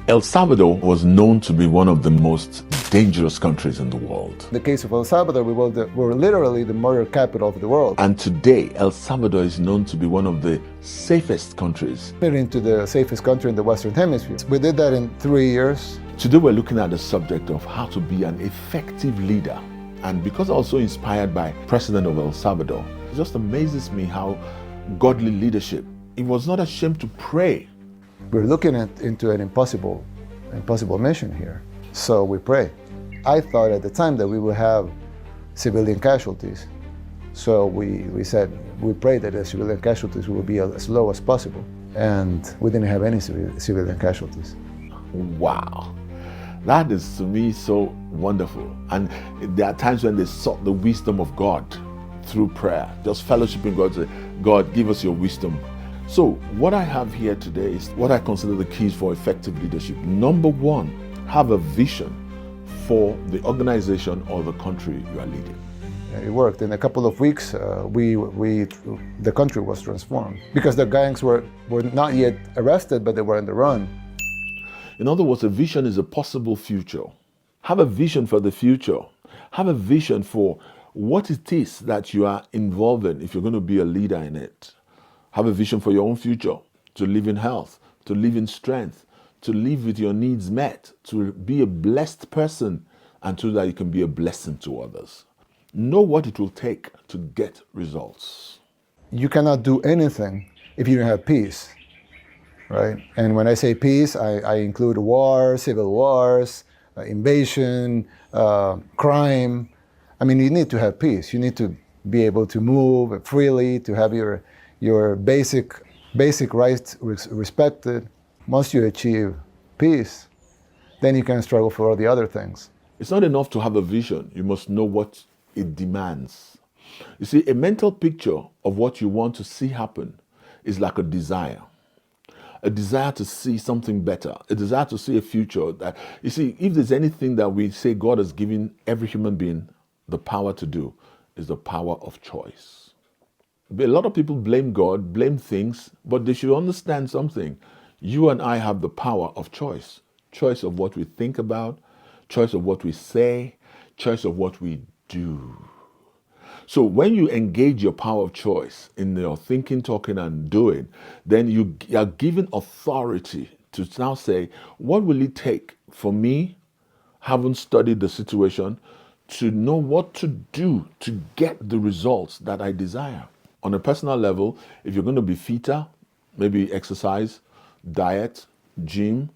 El Salvador was known to be one of the most dangerous countries in the world. In the case of El Salvador, we were literally the murder capital of the world. And today, El Salvador is known to be one of the safest countries. Into the safest country in the Western Hemisphere. We did that in 3 years. Today, we're looking at the subject of how to be an effective leader. And because I'm also inspired by President of El Salvador, it just amazes me how godly leadership, he was not ashamed to pray. We're looking into an impossible mission here. So we pray. I thought at the time that we would have civilian casualties. So we said, we prayed that the civilian casualties would be as low as possible. And we didn't have any civilian casualties. Wow. That is to me so wonderful. And there are times when they sought the wisdom of God through prayer, just fellowshipping God, say, God, give us your wisdom. So what I have here today is what I consider the keys for effective leadership. Number one, have a vision for the organization or the country you are leading. It worked. In a couple of weeks, the country was transformed because the gangs were not yet arrested, but they were on the run. In other words, a vision is a possible future. Have a vision for the future. Have a vision for what it is that you are involved in if you're going to be a leader in it. Have a vision for your own future, to live in health, to live in strength, to live with your needs met, to be a blessed person, and so that you can be a blessing to others. Know what it will take to get results. You cannot do anything if you don't have peace, right? And when I say peace, I include war, civil wars, invasion, crime. I mean, you need to have peace. You need to be able to move freely, to have your basic rights respected. Once you achieve peace, then you can struggle for all the other things. It's not enough to have a vision. You must know what it demands. You see, a mental picture of what you want to see happen is like a desire to see something better, a desire to see a future. That, you see, if there's anything that we say God has given every human being the power to do, is the power of choice. A lot of people blame God, blame things, but they should understand something. You and I have the power of choice. Choice of what we think about, choice of what we say, choice of what we do. So when you engage your power of choice in your thinking, talking, and doing, then you are given authority to now say, what will it take for me, having studied the situation, to know what to do to get the results that I desire? On a personal level, if you're going to be fitter, maybe exercise, diet, gym,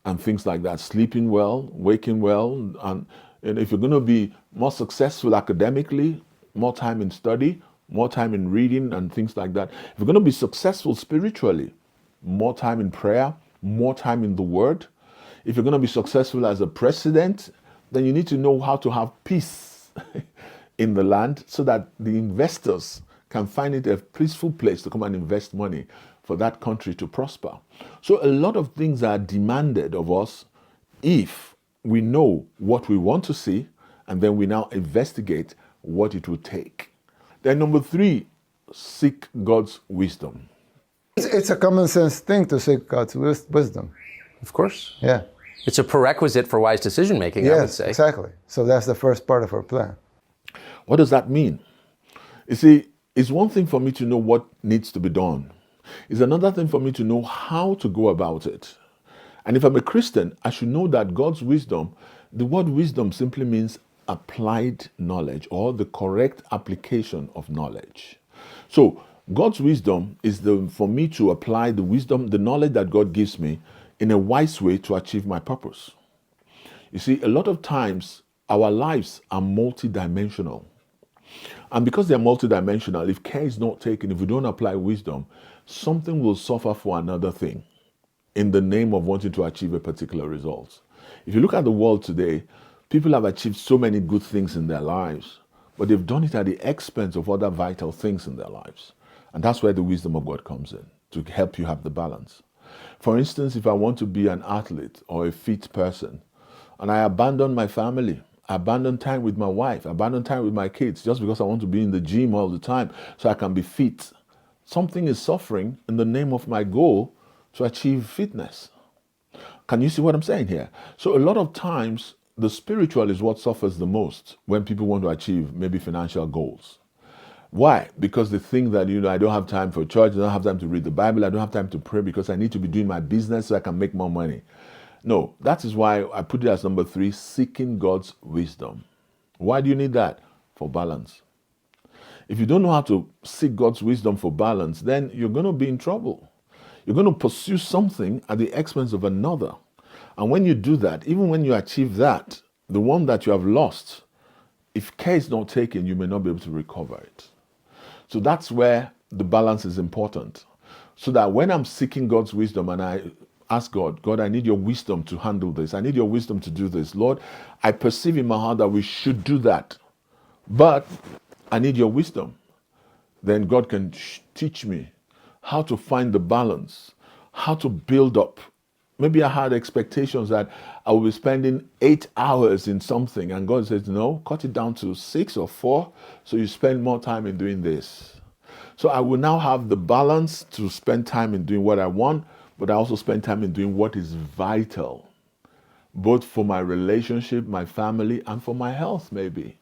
and things like that, sleeping well, waking well, and if you're going to be more successful academically, more time in study, more time in reading and things like that. If you're going to be successful spiritually, more time in prayer, more time in the Word. If you're going to be successful as a president, then you need to know how to have peace in the land so that the investors can find it a peaceful place to come and invest money for that country to prosper. So a lot of things are demanded of us if we know what we want to see, and then we now investigate what it will take. Then number three, seek God's wisdom. It's a common sense thing to seek God's wisdom. Of course. Yeah. It's a prerequisite for wise decision making, yes, I would say. Exactly. So that's the first part of our plan. What does that mean? You see, it's one thing for me to know what needs to be done. It's another thing for me to know how to go about it. And if I'm a Christian, I should know that God's wisdom, the word wisdom simply means applied knowledge or the correct application of knowledge. So God's wisdom is for me to apply the wisdom, the knowledge that God gives me in a wise way to achieve my purpose. You see, a lot of times our lives are multidimensional. And because they're multidimensional, if care is not taken, if we don't apply wisdom, something will suffer for another thing in the name of wanting to achieve a particular result. If you look at the world today, people have achieved so many good things in their lives, but they've done it at the expense of other vital things in their lives. And that's where the wisdom of God comes in, to help you have the balance. For instance, if I want to be an athlete or a fit person, and I abandon my family, I abandon time with my wife, I abandon time with my kids just because I want to be in the gym all the time so I can be fit, something is suffering in the name of my goal to achieve fitness. Can you see what I'm saying here? So a lot of times, the spiritual is what suffers the most when people want to achieve maybe financial goals. Why? Because they think that, I don't have time for church, I don't have time to read the Bible, I don't have time to pray because I need to be doing my business so I can make more money. No, that is why I put it as number 3, seeking God's wisdom. Why do you need that? For balance. If you don't know how to seek God's wisdom for balance, then you're going to be in trouble. You're going to pursue something at the expense of another. And when you do that, even when you achieve that, the one that you have lost, if care is not taken, you may not be able to recover it. So that's where the balance is important. So that when I'm seeking God's wisdom and I ask God, I need your wisdom to handle this. I need your wisdom to do this. Lord, I perceive in my heart that we should do that. But I need your wisdom. Then God can teach me how to find the balance, how to build up. Maybe I had expectations that I will be spending 8 hours in something, and God says, no, cut it down to 6 or 4, so you spend more time in doing this. So I will now have the balance to spend time in doing what I want, but I also spend time in doing what is vital, both for my relationship, my family, and for my health, maybe.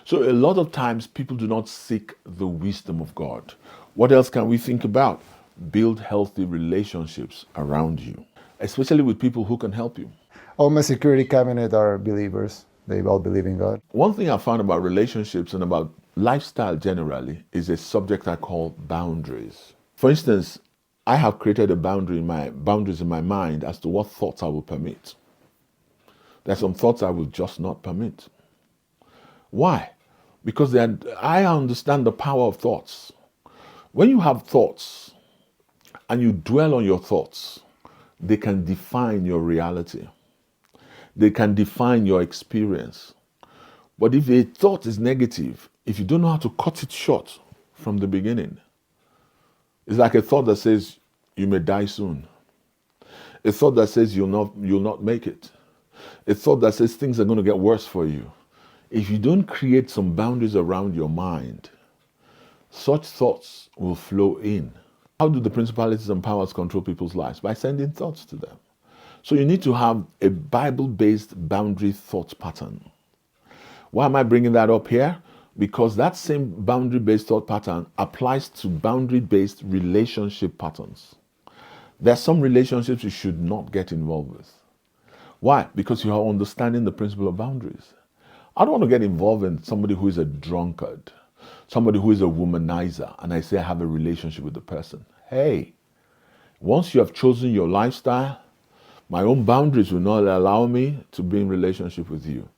So a lot of times people do not seek the wisdom of God. What else can we think about? Build healthy relationships around you, especially with people who can help you. All my security cabinet are believers. They all believe in God. One thing I found about relationships and about lifestyle generally is a subject I call boundaries. For instance, I have created boundaries in my mind as to what thoughts I will permit. There are some thoughts I will just not permit. Why? Because I understand the power of thoughts. When you have thoughts and you dwell on your thoughts, they can define your reality. They can define your experience. But if a thought is negative, if you don't know how to cut it short from the beginning, it's like a thought that says you may die soon. A thought that says you'll not make it. A thought that says things are going to get worse for you. If you don't create some boundaries around your mind, such thoughts will flow in. How do the principalities and powers control people's lives? By sending thoughts to them. So you need to have a Bible-based boundary thought pattern. Why am I bringing that up here? Because that same boundary-based thought pattern applies to boundary-based relationship patterns. There are some relationships you should not get involved with. Why? Because you are understanding the principle of boundaries. I don't want to get involved in somebody who is a drunkard, somebody who is a womanizer, and I say I have a relationship with the person. Hey, once you have chosen your lifestyle, my own boundaries will not allow me to be in relationship with you.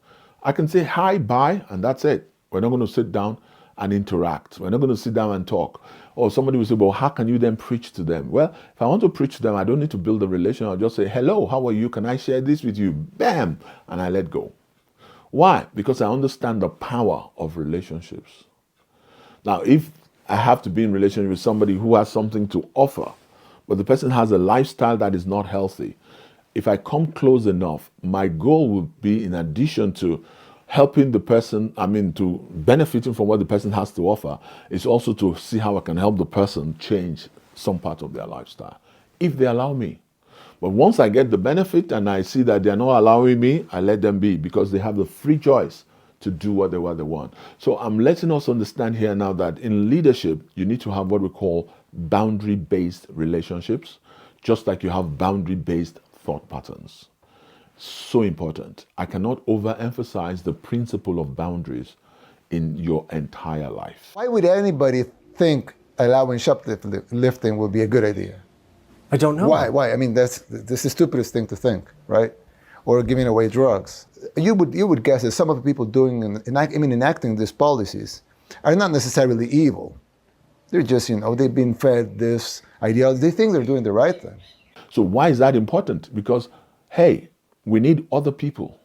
I can say hi, bye, and that's it. We're not going to sit down and interact. We're not going to sit down and talk. Or somebody will say, well, how can you then preach to them? Well, if I want to preach to them, I don't need to build a relation. I'll just say, hello, how are you? Can I share this with you? Bam! And I let go. Why? Because I understand the power of relationships. Now, if I have to be in relationship with somebody who has something to offer, but the person has a lifestyle that is not healthy, if I come close enough, my goal would be, in addition to helping the person, to benefiting from what the person has to offer, is also to see how I can help the person change some part of their lifestyle, if they allow me. But once I get the benefit and I see that they're not allowing me, I let them be, because they have the free choice to do what they want. So I'm letting us understand here now that in leadership, you need to have what we call boundary-based relationships, just like you have boundary-based thought patterns. So important. I cannot overemphasize the principle of boundaries in your entire life. Why would anybody think allowing shoplifting would be a good idea? I don't know. Why? I mean, that's the stupidest thing to think, right? Or giving away drugs. You would guess that some of the people enacting these policies are not necessarily evil. They're just, they've been fed this ideology. They think they're doing the right thing. So why is that important? Because, hey, we need other people.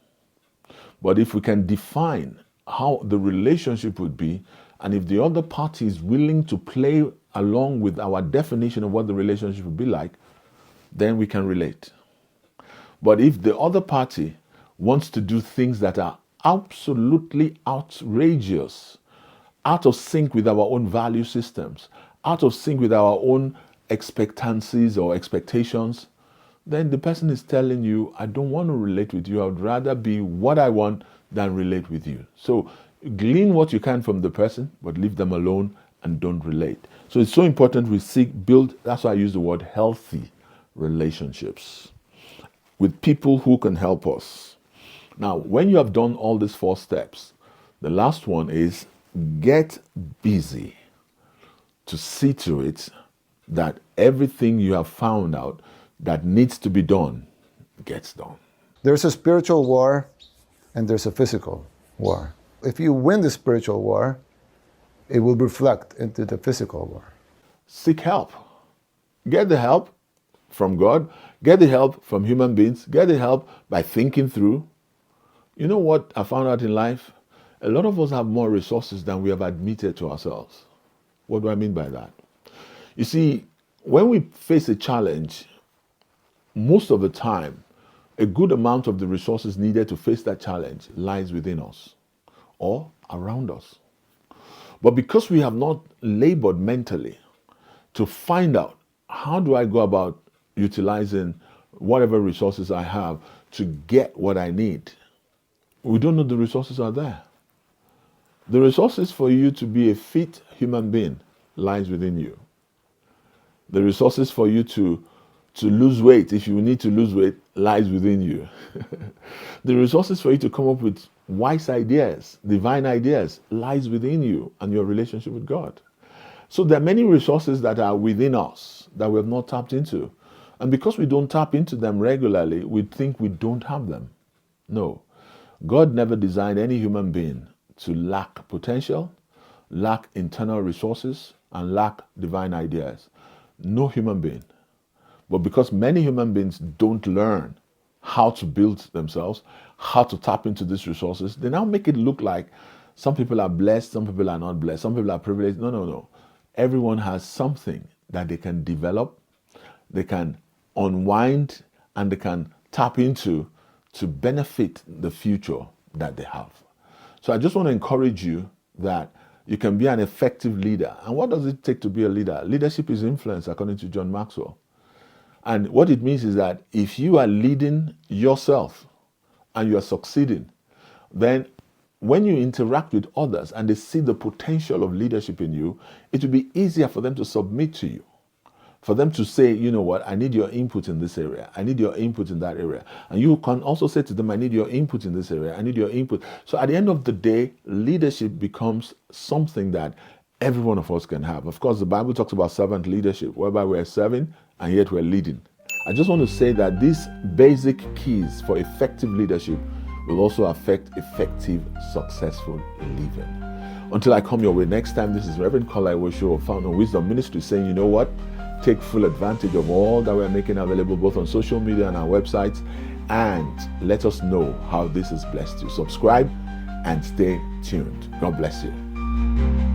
But if we can define how the relationship would be, and if the other party is willing to play along with our definition of what the relationship would be like, then we can relate. But if the other party wants to do things that are absolutely outrageous, out of sync with our own value systems, out of sync with our own expectancies or expectations, then the person is telling you, I don't want to relate with you. I would rather be what I want than relate with you. So glean what you can from the person, but leave them alone and don't relate. So it's so important we build, that's why I use the word healthy relationships with people who can help us. Now, when you have done all these 4 steps, the last one is get busy to see to it that everything you have found out that needs to be done gets done. There's a spiritual war and there's a physical war. If you win the spiritual war, it will reflect into the physical war. Seek help. Get the help from God. Get the help from human beings. Get the help by thinking through. You know what I found out in life? A lot of us have more resources than we have admitted to ourselves. What do I mean by that? You see, when we face a challenge, most of the time, a good amount of the resources needed to face that challenge lies within us or around us. But because we have not labored mentally to find out how do I go about utilizing whatever resources I have to get what I need, we don't know the resources are there. The resources for you to be a fit human being lies within you. The resources for you to lose weight, if you need to lose weight, lies within you. The resources for you to come up with wise ideas, divine ideas, lies within you and your relationship with God. So there are many resources that are within us that we have not tapped into. And because we don't tap into them regularly, we think we don't have them. No. God never designed any human being to lack potential, lack internal resources, and lack divine ideas. No human being. But because many human beings don't learn how to build themselves, how to tap into these resources, they now make it look like some people are blessed, some people are not blessed, some people are privileged. No. Everyone has something that they can develop, they can unwind, and they can tap into to benefit the future that they have. So I just want to encourage you that you can be an effective leader. And what does it take to be a leader? Leadership is influence, according to John Maxwell. And what it means is that if you are leading yourself and you are succeeding, then when you interact with others and they see the potential of leadership in you, it will be easier for them to submit to you. For them to say, you know what, I need your input in this area. I need your input in that area. And you can also say to them, I need your input in this area. I need your input. So at the end of the day, leadership becomes something that every one of us can have. Of course, the Bible talks about servant leadership, whereby we're serving and yet we're leading. I just want to say that these basic keys for effective leadership will also affect effective, successful living. Until I come your way next time, this is Rev Kola Ewuosho of Fountain Wisdom Ministry saying, you know what? Take full advantage of all that we're making available both on social media and our websites, and let us know how this has blessed you. Subscribe and stay tuned. God bless you.